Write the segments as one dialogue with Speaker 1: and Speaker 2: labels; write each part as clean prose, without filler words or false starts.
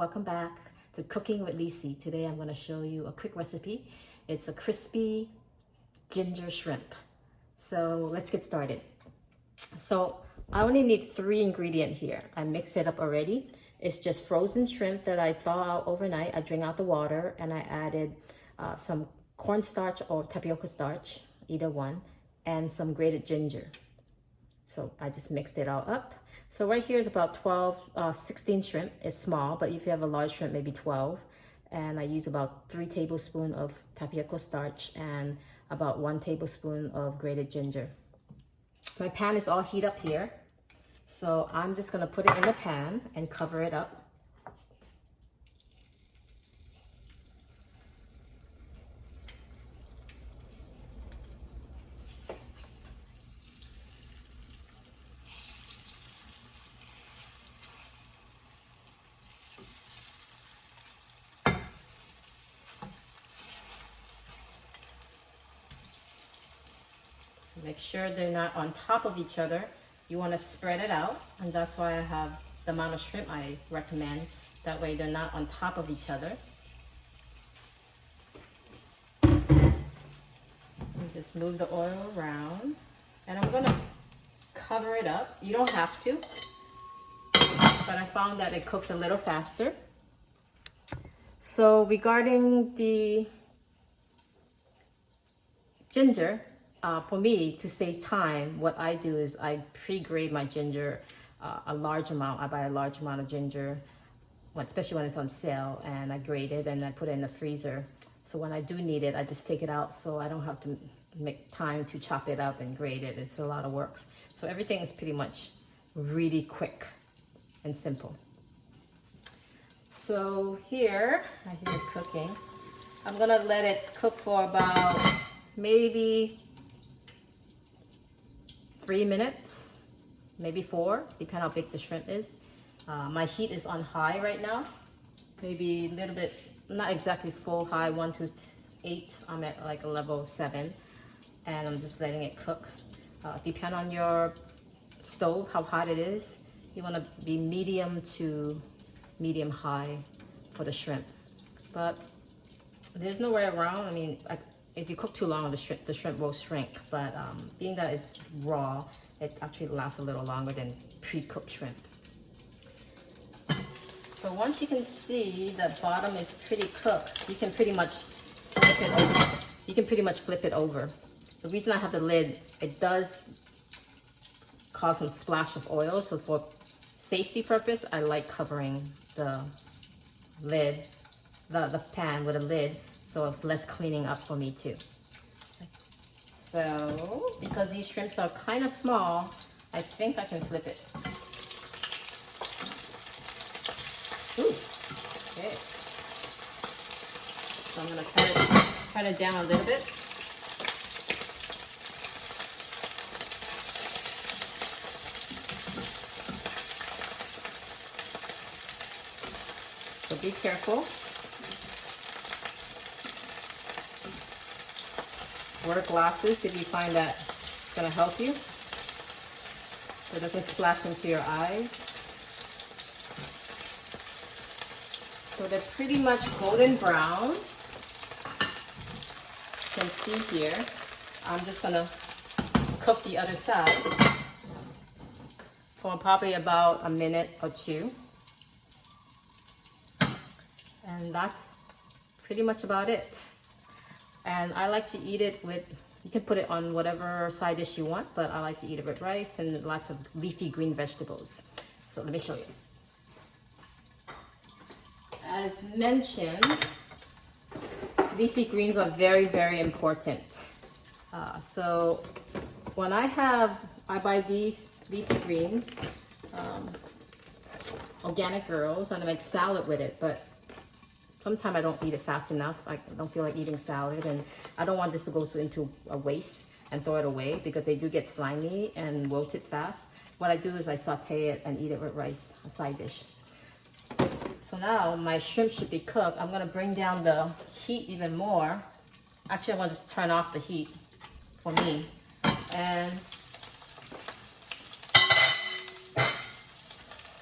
Speaker 1: welcome back to Cooking with Lisi. Today I'm going to show you a quick recipe. It's a crispy ginger shrimp. So let's get started. So I only need 3 ingredients here. I mixed it up already. It's just frozen shrimp that I thaw out overnight. I drain out the water and I added some cornstarch or tapioca starch, either one, and some grated ginger. So I just mixed it all up. So right here is about 16 shrimp. It's small, but if you have a large shrimp, maybe 12. And I use about 3 tablespoons of tapioca starch and about 1 tablespoon of grated ginger. My pan is all heat up here. So I'm just gonna put it in the pan and cover it up. Make sure they're not on top of each other. You want to spread it out, and that's why I have the amount of shrimp I recommend. That way they're not on top of each other. And just move the oil around, and I'm gonna cover it up. You don't have to, but I found that it cooks a little faster. So regarding the ginger, for me, to save time, what I do is I pre-grate my ginger a large amount. I buy a large amount of ginger, especially when it's on sale, and I grate it and I put it in the freezer. So when I do need it, I just take it out so I don't have to make time to chop it up and grate it. It's a lot of work. So everything is pretty much really quick and simple. So here, I hear it cooking. I'm gonna let it cook for about maybe 3 minutes, maybe 4, depending how big the shrimp is. My heat is on high right now, maybe a little bit, not exactly full high, 1 to 8. I'm at like a level 7, and I'm just letting it cook. Depend on your stove, how hot it is. You want to be medium to medium high for the shrimp, but there's no way around. I mean, if you cook too long, the shrimp will shrink, but being that it's raw, it actually lasts a little longer than pre-cooked shrimp. So once you can see the bottom is pretty cooked, you can pretty much flip it over. The reason I have the lid, it does cause some splash of oil, so for safety purpose, I like covering the lid, the pan with a lid, so it's less cleaning up for me too. So, because these shrimps are kind of small, I think I can flip it. Ooh, okay. So I'm gonna turn it down a little bit. So be careful. Wear glasses if you find that it's gonna help you, so it doesn't splash into your eyes. So they're pretty much golden brown. You can see here. I'm just gonna cook the other side for probably about a minute or 2. And that's pretty much about it. And I like to eat it with, you can put it on whatever side dish you want, but I like to eat it with rice and lots of leafy green vegetables. So let me show you. As mentioned, leafy greens are very, very important. So when I buy these leafy greens, Organic Girls, and I make salad with it, but sometimes I don't eat it fast enough. I don't feel like eating salad, and I don't want this to go into a waste and throw it away because they do get slimy and wilted fast. What I do is I saute it and eat it with rice, a side dish. So now my shrimp should be cooked. I'm gonna bring down the heat even more. Actually, I'm gonna just turn off the heat for me. And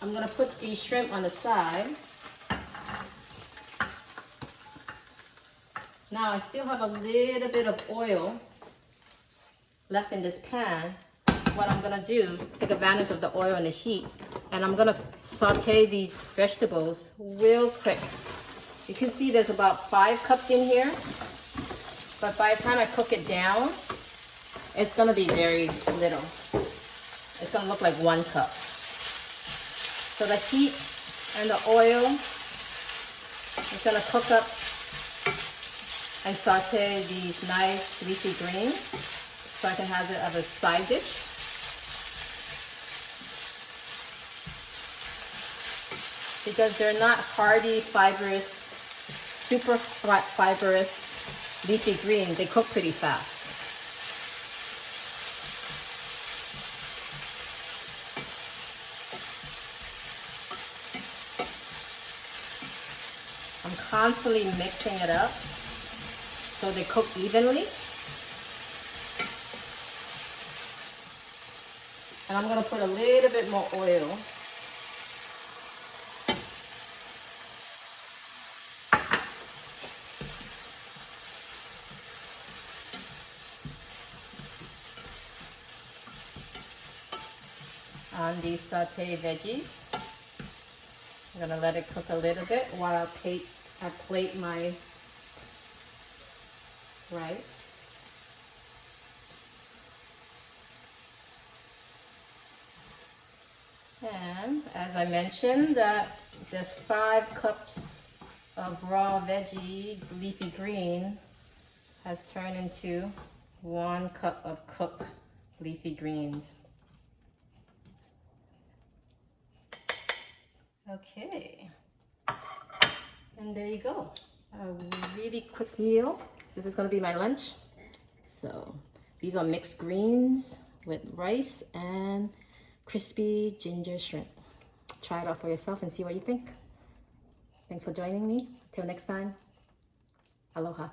Speaker 1: I'm gonna put the shrimp on the side. Now I still have a little bit of oil left in this pan. What I'm gonna do, take advantage of the oil and the heat, and I'm gonna saute these vegetables real quick. You can see there's about 5 cups in here, but by the time I cook it down, it's gonna be very little. It's gonna look like 1 cup. So the heat and the oil is gonna cook up and saute these nice leafy greens so I can have it as a side dish. Because they're not hardy, fibrous, super fibrous leafy greens, they cook pretty fast. I'm constantly mixing it up so they cook evenly. And I'm gonna put a little bit more oil. On these sauteed veggies. I'm gonna let it cook a little bit while I plate my rice. And as I mentioned, that there's 5 cups of raw veggie, leafy green, has turned into 1 cup of cooked leafy greens. Okay, and there you go. A really quick meal. This is gonna be my lunch. So these are mixed greens with rice and crispy ginger shrimp. Try it out for yourself and see what you think. Thanks for joining me. Till next time, aloha.